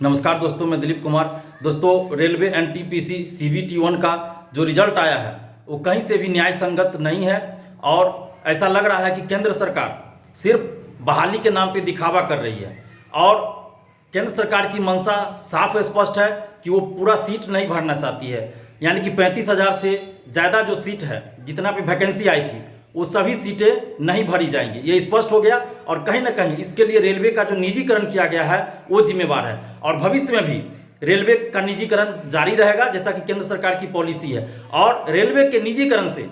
नमस्कार दोस्तों, मैं दिलीप कुमार। दोस्तों, रेलवे एनटीपीसी CBT-1 का जो रिजल्ट आया है वो कहीं से भी न्याय संगत नहीं है और ऐसा लग रहा है कि केंद्र सरकार सिर्फ बहाली के नाम पे दिखावा कर रही है। और केंद्र सरकार की मंशा साफ स्पष्ट है कि वो पूरा सीट नहीं भरना चाहती है, यानी कि 35,000 से ज़्यादा जो सीट है, जितना भी वैकेंसी आई थी, वो सभी सीटें नहीं भरी जाएंगी, ये स्पष्ट हो गया। और कहीं ना कहीं इसके लिए रेलवे का जो निजीकरण किया गया है वो जिम्मेवार है और भविष्य में भी रेलवे का निजीकरण जारी रहेगा, जैसा कि केंद्र सरकार की पॉलिसी है। और रेलवे के निजीकरण से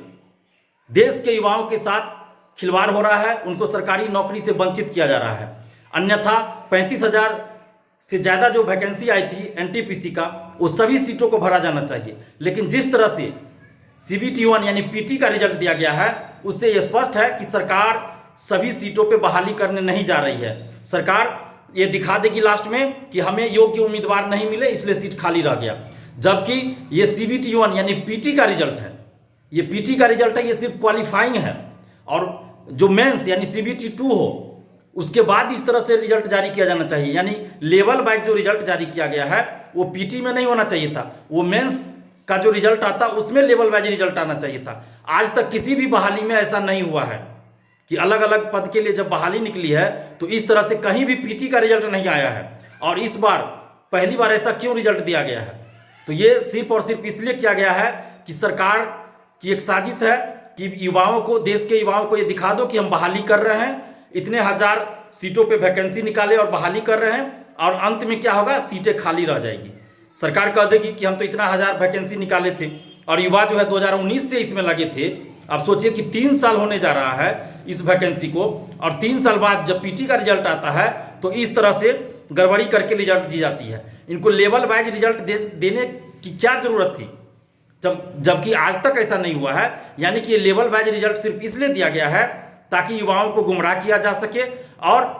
देश के युवाओं के साथ खिलवाड़ हो रहा है, उनको सरकारी नौकरी से वंचित किया जा रहा है। अन्यथा 35,000 से ज़्यादा जो वैकेंसी आई थी एनटीपीसी का, वो सभी सीटों को भरा जाना चाहिए। लेकिन जिस तरह से CBT-1 यानी PT का रिजल्ट दिया गया है, उससे यह स्पष्ट है कि सरकार सभी सीटों पे बहाली करने नहीं जा रही है। सरकार ये दिखा देगी लास्ट में कि हमें योग्य उम्मीदवार नहीं मिले, इसलिए सीट खाली रह गया। जबकि ये CBT-1 यानी PT का रिजल्ट है, ये PT का रिजल्ट है, ये सिर्फ क्वालिफाइंग है। और जो मेंस यानी CBT-2 हो, उसके बाद इस तरह से रिजल्ट जारी किया जाना चाहिए। यानी लेवल वाइज जो रिजल्ट जारी किया गया है वो PT में नहीं होना चाहिए था, वो मेंस का जो रिजल्ट आता उसमें लेवल वाइज रिजल्ट आना चाहिए था। आज तक किसी भी बहाली में ऐसा नहीं हुआ है कि अलग अलग पद के लिए जब बहाली निकली है तो इस तरह से कहीं भी PT का रिजल्ट नहीं आया है। और इस बार पहली बार ऐसा क्यों रिजल्ट दिया गया है? तो ये सिर्फ और सिर्फ इसलिए किया गया है कि सरकार की एक साजिश है कि युवाओं को, देश के युवाओं को ये दिखा दो कि हम बहाली कर रहे हैं, इतने हजार सीटों पे वैकेंसी निकाले और बहाली कर रहे हैं, और अंत में क्या होगा, सीटें खाली रह जाएगी। सरकार कह देगी कि हम तो इतना हजार वैकेंसी निकाले थे और युवा जो है 2019 से इसमें लगे थे। अब सोचिए कि 3 साल होने जा रहा है इस वैकेंसी को, और 3 साल बाद जब PT का रिजल्ट आता है तो इस तरह से गड़बड़ी करके रिजल्ट दी जाती है। इनको लेवल वाइज रिजल्ट देने की क्या जरूरत थी, जबकि आज तक ऐसा नहीं हुआ है। यानी कि ये लेवल वाइज रिजल्ट सिर्फ इसलिए दिया गया है ताकि युवाओं को गुमराह किया जा सके और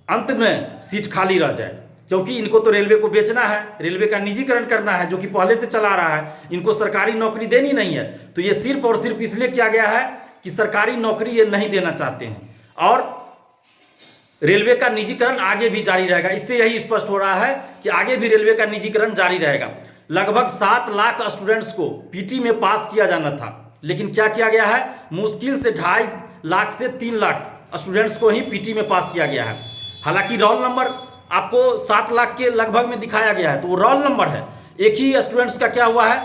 अंत में सीट खाली रह जाए, क्योंकि इनको तो रेलवे को बेचना है, रेलवे का निजीकरण करना है जो कि पहले से चला रहा है, इनको सरकारी नौकरी देनी नहीं है। तो ये सिर्फ और सिर्फ इसलिए किया गया है कि सरकारी नौकरी ये नहीं देना चाहते हैं और रेलवे का निजीकरण आगे भी जारी रहेगा। इससे यही स्पष्ट हो रहा है कि आगे भी रेलवे का निजीकरण जारी रहेगा। लगभग 7 लाख स्टूडेंट्स को PT में पास किया जाना था, लेकिन क्या किया गया है, मुश्किल से 2.5 लाख से 3 लाख स्टूडेंट्स को ही PT में पास किया गया है। हालांकि रोल नंबर आपको 7 लाख के लगभग में दिखाया गया है, तो वो रोल नंबर है। एक ही स्टूडेंट्स का क्या हुआ है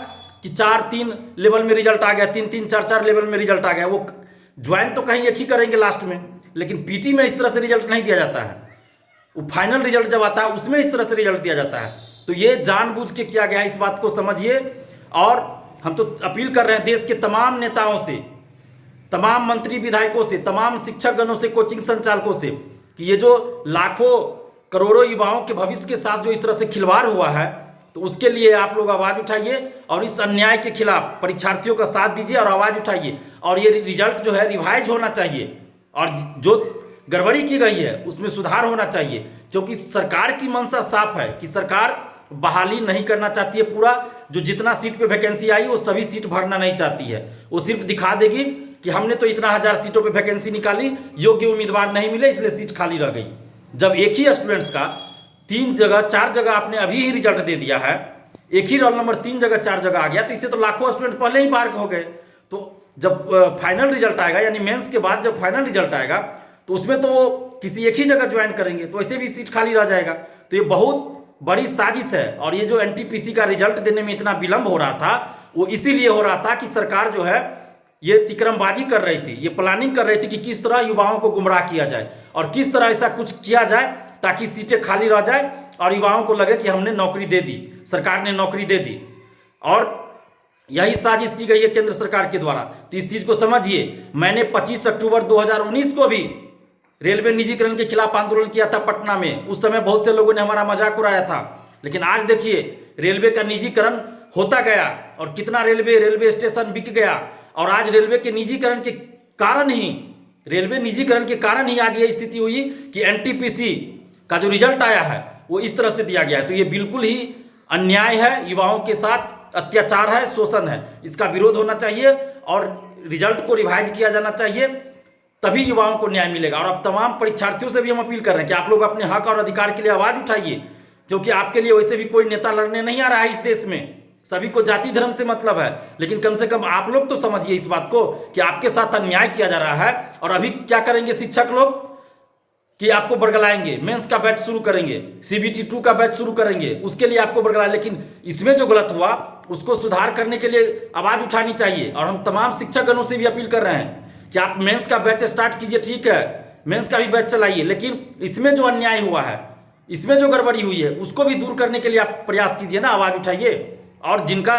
कि 4-3 लेवल में रिजल्ट आ गया, 3-3 4-4 लेवल में रिजल्ट आ गया। वो ज्वाइन तो कहीं एक ही करेंगे लास्ट में, लेकिन PT में इस तरह से रिजल्ट नहीं दिया जाता है। वो फाइनल रिजल्ट जब आता है उसमें इस तरह से रिजल्ट दिया जाता है। तो ये जानबूझ के किया गया है, इस बात को समझिए। और हम तो अपील कर रहे हैं देश के तमाम नेताओं से, तमाम मंत्री विधायकों से, तमाम शिक्षकगणों से, कोचिंग संचालकों से कि ये जो लाखों करोड़ों युवाओं के भविष्य के साथ जो इस तरह से खिलवाड़ हुआ है, तो उसके लिए आप लोग आवाज़ उठाइए और इस अन्याय के खिलाफ परीक्षार्थियों का साथ दीजिए और आवाज़ उठाइए। और ये रिजल्ट जो है रिवाइज होना चाहिए और जो गड़बड़ी की गई है उसमें सुधार होना चाहिए, क्योंकि सरकार की मंशा साफ है कि सरकार बहाली नहीं करना चाहती है। पूरा जो जितना सीट पे वैकेंसी आई वो सभी सीट भरना नहीं चाहती है। वो सिर्फ दिखा देगी कि हमने तो इतना हजार सीटों पे वैकेंसी निकाली, योग्य उम्मीदवार नहीं मिले, इसलिए सीट खाली रह गई। जब एक ही स्टूडेंट्स का 3 जगह 4 जगह आपने अभी ही रिजल्ट दे दिया है, एक ही रोल नंबर 3 जगह 4 जगह आ गया, तो इससे तो लाखों स्टूडेंट पहले ही बाहर हो गए। तो जब फाइनल रिजल्ट आएगा, यानी मेंस के बाद जब फाइनल रिजल्ट आएगा, तो उसमें तो वो किसी एक ही जगह ज्वाइन करेंगे, तो ऐसे भी सीट खाली रह जाएगा। तो ये बहुत बड़ी साजिश है। और ये जो एनटीपीसी का रिजल्ट देने में इतना विलंब हो रहा था, वो इसीलिए हो रहा था कि सरकार जो है ये तिकरमबाजी कर रही थी, ये प्लानिंग कर रही थी कि किस तरह युवाओं को गुमराह किया जाए और किस तरह ऐसा कुछ किया जाए ताकि सीटें खाली रह जाए और युवाओं को लगे कि हमने नौकरी दे दी, सरकार ने नौकरी दे दी। और यही साजिश की गई है केंद्र सरकार के द्वारा। तो इस चीज को समझिए। मैंने 25 अक्टूबर 2019 को भी रेलवे निजीकरण के खिलाफ आंदोलन किया था पटना में। उस समय बहुत से लोगों ने हमारा मजाक उड़ाया था, लेकिन आज देखिए रेलवे का निजीकरण होता गया और कितना रेलवे स्टेशन बिक गया। और आज रेलवे के निजीकरण के कारण ही आज ये स्थिति हुई कि एनटीपीसी का जो रिजल्ट आया है वो इस तरह से दिया गया है। तो ये बिल्कुल ही अन्याय है, युवाओं के साथ अत्याचार है, शोषण है। इसका विरोध होना चाहिए और रिजल्ट को रिवाइज किया जाना चाहिए, तभी युवाओं को न्याय मिलेगा। और अब तमाम परीक्षार्थियों से भी हम अपील कर रहे हैं कि आप लोग अपने हक और अधिकार के लिए आवाज उठाइए क्योंकि आपके लिए वैसे भी कोई नेता लड़ने नहीं आ रहा है इस देश में, सभी को जाति धर्म से मतलब है। लेकिन कम से कम आप लोग तो समझिए इस बात को कि आपके साथ अन्याय किया जा रहा है। और अभी क्या करेंगे शिक्षक लोग कि आपको बरगलाएंगे, मेंस का बैच शुरू करेंगे, CBT 2 का बैच शुरू करेंगे, उसके लिए आपको बरगलाए। लेकिन इसमें जो गलत हुआ उसको सुधार करने के लिए आवाज उठानी चाहिए। और हम तमाम शिक्षकगणों से भी अपील कर रहे हैं कि आप मेंस का बैच स्टार्ट कीजिए, ठीक है, मेंस का भी बैच चलाइए, लेकिन इसमें जो अन्याय हुआ है, इसमें जो गड़बड़ी हुई है, उसको भी दूर करने के लिए आप प्रयास कीजिए ना, आवाज उठाइए। और जिनका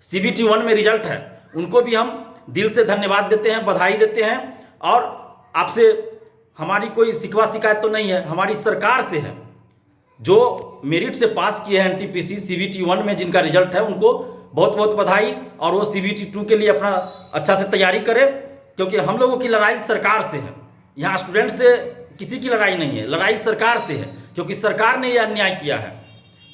CBT 1 में रिजल्ट है उनको भी हम दिल से धन्यवाद देते हैं, बधाई देते हैं। और आपसे हमारी कोई शिकवा शिकायत तो नहीं है, हमारी सरकार से है। जो मेरिट से पास किए हैं NTPC CBT 1 में जिनका रिजल्ट है, उनको बहुत बहुत बधाई। और वो CBT 2 के लिए अपना अच्छा से तैयारी करें, क्योंकि हम लोगों की लड़ाई सरकार से है। यहाँ स्टूडेंट से किसी की लड़ाई नहीं है, लड़ाई सरकार से है, क्योंकि सरकार ने यह अन्याय किया है,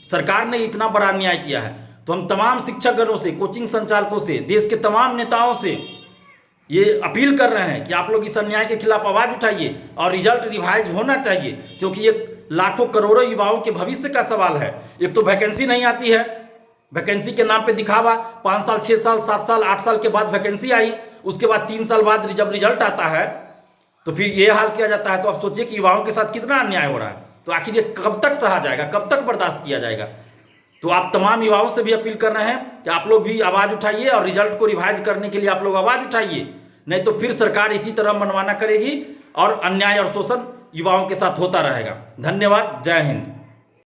सरकार ने इतना बड़ा अन्याय किया है। तो हम तमाम शिक्षकगणों से, कोचिंग संचालकों से, देश के तमाम नेताओं से ये अपील कर रहे हैं कि आप लोग इस अन्याय के खिलाफ आवाज उठाइए और रिजल्ट रिवाइज होना चाहिए, क्योंकि ये लाखों करोड़ों युवाओं के भविष्य का सवाल है। एक तो वैकेंसी नहीं आती है, वैकेंसी के नाम पे दिखावा, 5 साल 6 साल 7 साल 8 साल के बाद वैकेंसी आई, उसके बाद 3 साल बाद जब रिजल्ट आता है तो फिर ये हाल किया जाता है। तो आप सोचिए कि युवाओं के साथ कितना अन्याय हो रहा है। तो आखिर ये कब तक सहा जाएगा, कब तक बर्दाश्त किया जाएगा। तो आप तमाम युवाओं से भी अपील कर रहे हैं कि आप लोग भी आवाज उठाइए और रिजल्ट को रिवाइज करने के लिए आप लोग आवाज उठाइए, नहीं तो फिर सरकार इसी तरह मनमाना करेगी और अन्याय और शोषण युवाओं के साथ होता रहेगा। धन्यवाद, जय हिंद।